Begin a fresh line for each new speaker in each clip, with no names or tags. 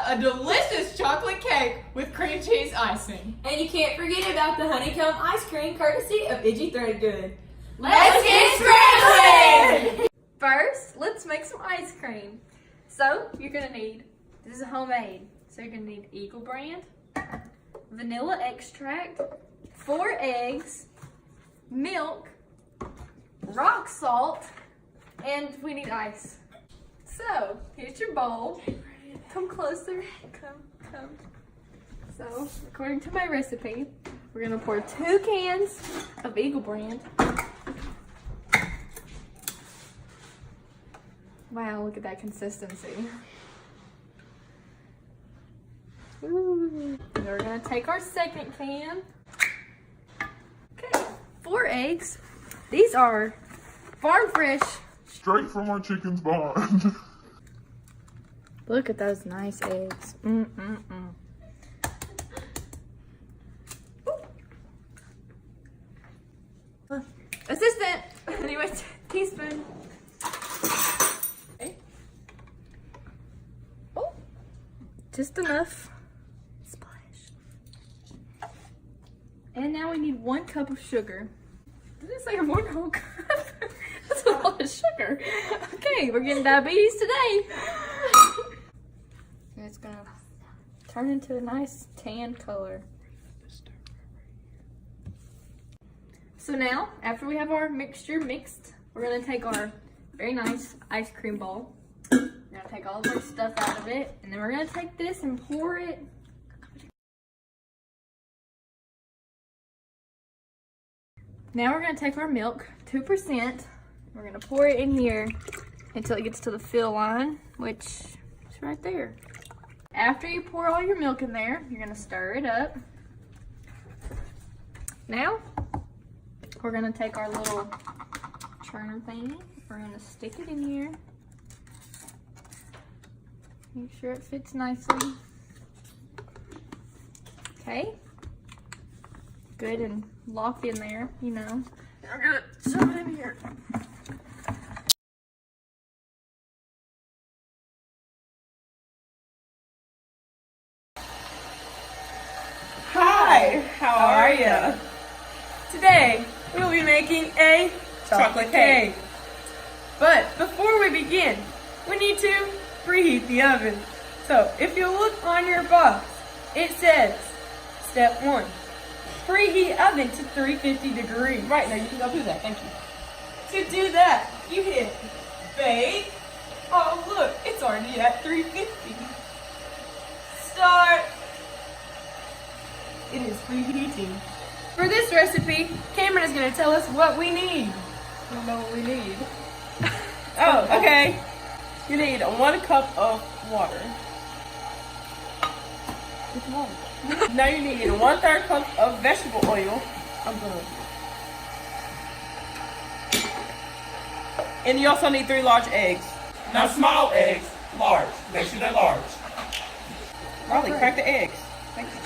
a delicious chocolate cake with cream cheese icing.
And you can't forget about the honeycomb ice cream courtesy of Itchy Threadgood.
Let's get scrambling!
First, let's make some ice cream. So, you're gonna need, this is homemade, so you're gonna need Eagle brand, vanilla extract, 4 eggs, milk, rock salt, and we need ice. So, here's your bowl. Come closer, come. So, according to my recipe, we're gonna pour 2 cans of Eagle brand. Wow, look at that consistency. Ooh. And we're gonna take our second can. Okay, 4 eggs. These are farm fresh.
Straight from our chicken's barn.
Look at those nice eggs. Assistant, anyway, teaspoon. Okay. Oh, just enough. Splash. And now we need 1 cup of sugar. Did it say 1 whole cup? That's a lot of sugar. Okay, we're getting diabetes today. And it's gonna turn into a nice tan color. So now, after we have our mixture mixed, we're gonna take our very nice ice cream bowl. We're gonna take all of our stuff out of it, and then we're gonna take this and pour it. Now we're gonna take our milk, 2%. We're gonna pour it in here until it gets to the fill line, which is right there. After you pour all your milk in there, you're gonna stir it up. Now, we're gonna take our little churner thing. We're gonna stick it in here. Make sure it fits nicely. Okay. Good and locked in there, you know. We're gonna shove it in here.
Hi, how are ya? Today, we'll be making a chocolate cake. But before we begin, we need to preheat the oven. So if you look on your box, it says, step 1, preheat oven to 350 degrees. Right, now you can go do that, thank you. To do that, you hit bake. Oh look, it's already at 350. Start. It is preheating. For this recipe, Cameron is going to tell us what we need. I don't know what we need. Oh, okay. You need 1 cup of water. It's water. Now you need 1/3 cup of vegetable oil. I'm done. And you also need 3 large eggs.
Now small eggs, large. Make sure they're large.
Riley, crack the eggs. Thank you.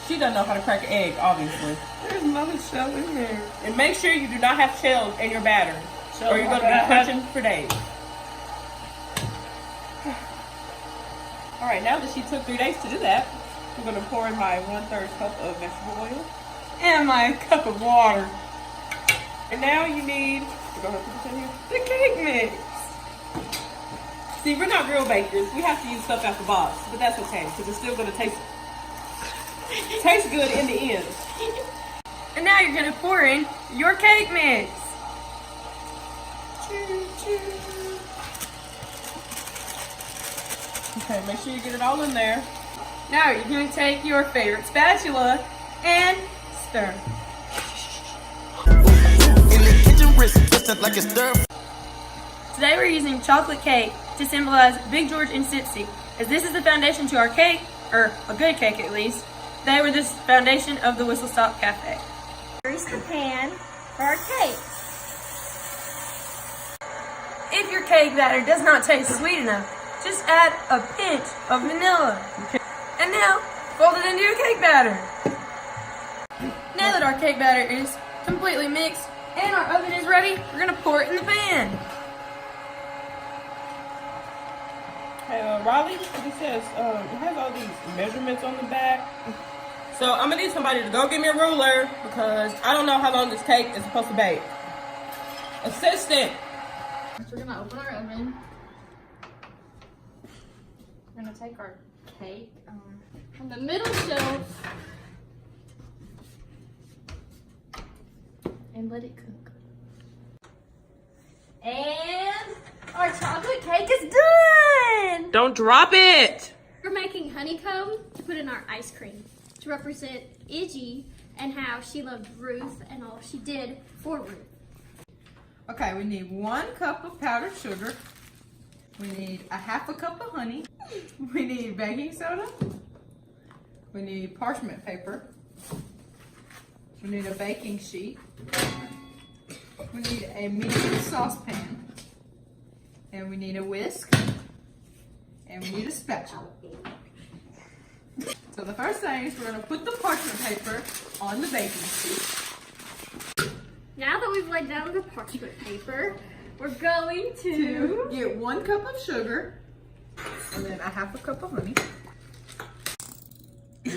She doesn't know how to crack an egg, obviously. There's another shell in there. And make sure you do not have shells in your batter, or you're going to be crunching for days. All right, now that she took 3 days to do that, I'm going to pour in my 1/3 cup of vegetable oil and my cup of water. And now you need, go ahead, put this in here, the cake mix. See, we're not real bakers. We have to use stuff out the box, but that's okay, because it's still going to taste good in the end. And now you're going to pour in your cake mix. Okay, make sure you get it all in there. Now you're going to take your favorite spatula and stir. Today we're using chocolate cake to symbolize Big George and Sipsy, as this is the foundation to our cake, or a good cake at least. They were the foundation of the Whistle Stop Cafe.
Grease the pan for our cake.
If your cake batter does not taste sweet enough, just add a pinch of vanilla. And now, fold it into your cake batter. Now that our cake batter is completely mixed and our oven is ready, we're going to pour it in the pan. Riley, it says, it has all these measurements on the back. So I'm gonna need somebody to go get me a ruler because I don't know how long this cake is supposed to bake. Assistant.
So we're gonna open our oven. We're gonna take our cake from the middle shelf and let it cook. And our chocolate cake is done!
Don't drop it.
We're making honeycomb to put in our ice cream to represent Iggy and how she loved Ruth and all she did for Ruth.
Okay, we need 1 cup of powdered sugar. We need a half a cup of honey. We need baking soda. We need parchment paper. We need a baking sheet. We need a medium saucepan. And we need a whisk. And we need a spatula. So the first thing is we're going to put the parchment paper on the baking sheet.
Now that we've laid down the parchment paper, we're going to
Get 1 cup of sugar. And then a half a cup of honey.
I'm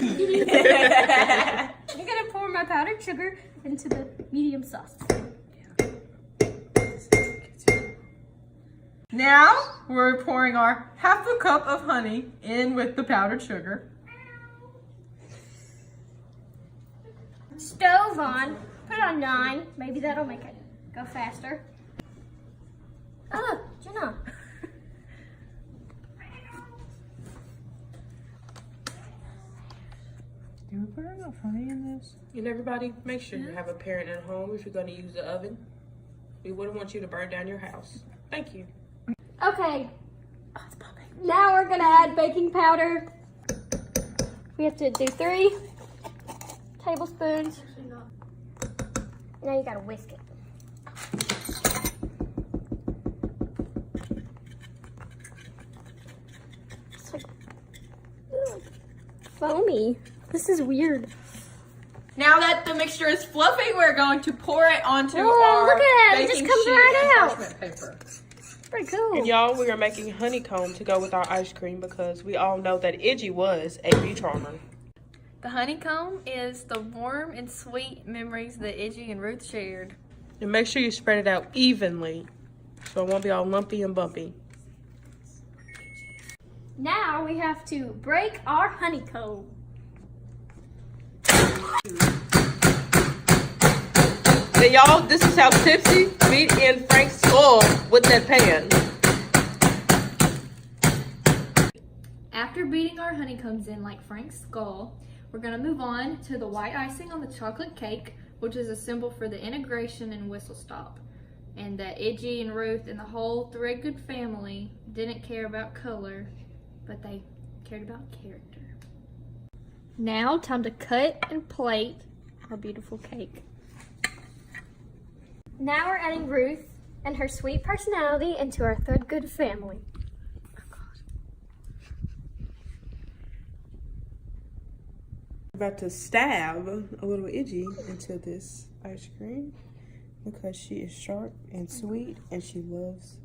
gonna pour my powdered sugar into the medium sauce.
Now we're pouring our half a cup of honey in with the powdered sugar.
Stove on. Put it on 9. Maybe that'll make it go faster. Oh, Jenna.
Do we put enough honey in this?
And everybody, make sure you have a parent at home if you're going to use the oven. We wouldn't want you to burn down your house. Thank you.
Okay. Now we're gonna add baking powder. We have to do 3 tablespoons. Now you gotta whisk it. It's like foamy. This is weird.
Now that the mixture is fluffy, we're going to pour it onto
Oh,
our
look at it. It
baking
just comes
sheet
right
and
out.
parchment paper.
Pretty cool.
And y'all, we are making honeycomb to go with our ice cream because we all know that Iggy was a bee charmer.
The honeycomb is the warm and sweet memories that Iggy and Ruth shared.
And make sure you spread it out evenly so it won't be all lumpy and bumpy.
Now we have to break our honeycomb.
And y'all, this is how Tipsy beat in Frank's skull with that pan.
After beating our honeycombs in like Frank's skull, we're gonna move on to the white icing on the chocolate cake, which is a symbol for the integration and whistle stop. And that Iggy and Ruth and the whole Threadgood family didn't care about color, but they cared about character.
Now, time to cut and plate our beautiful cake. Now we're adding Ruth and her sweet personality into our Threadgood family.
About to stab a little Iggy into this ice cream because she is sharp and sweet and she loves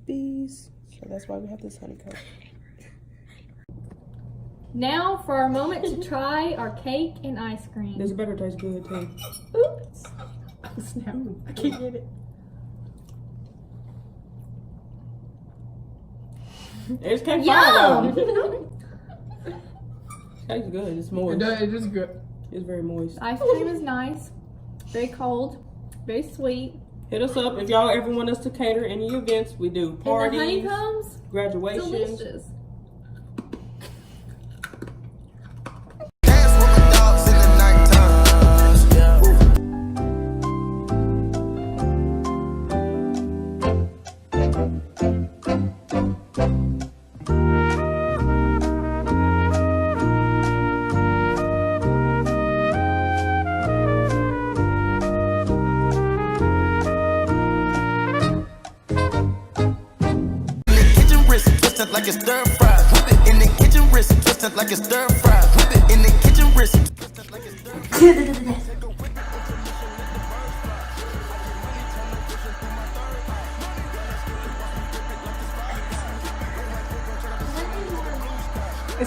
bees. So that's why we have this honeycomb.
Now for our moment to try our cake and ice cream.
This better taste good too.
Oops.
Snap. I can't get it. It's cake
Yum!
Tastes good. It's moist.
It is good.
It's very moist.
Ice cream is nice, very cold, very sweet.
Hit us up if y'all ever want us to cater any events. We do
And the
parties,
honeycombs,
graduations.
delicious.
Dance with my dogs in the nighttime. Twisted like it's stir fry. Whip it in the kitchen, wrist twisted like it's stir fry. Whip it in the kitchen, wrist twisted like it's stir fry.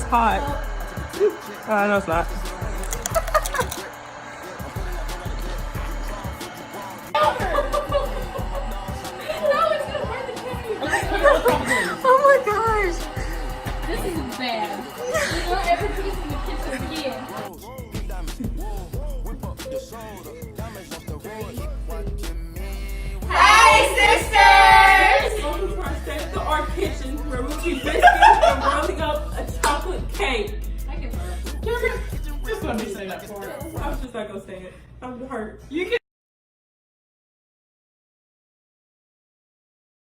hot. No, it's not. Oh my gosh.
This is bad. You don't ever do this in the kitchen again.
Welcome to our State of the Art kitchen where we'll be biscuits and rolling up a chocolate cake.
I can burn.
Just let me say that part. I was just not gonna say it. I'm hurt. You can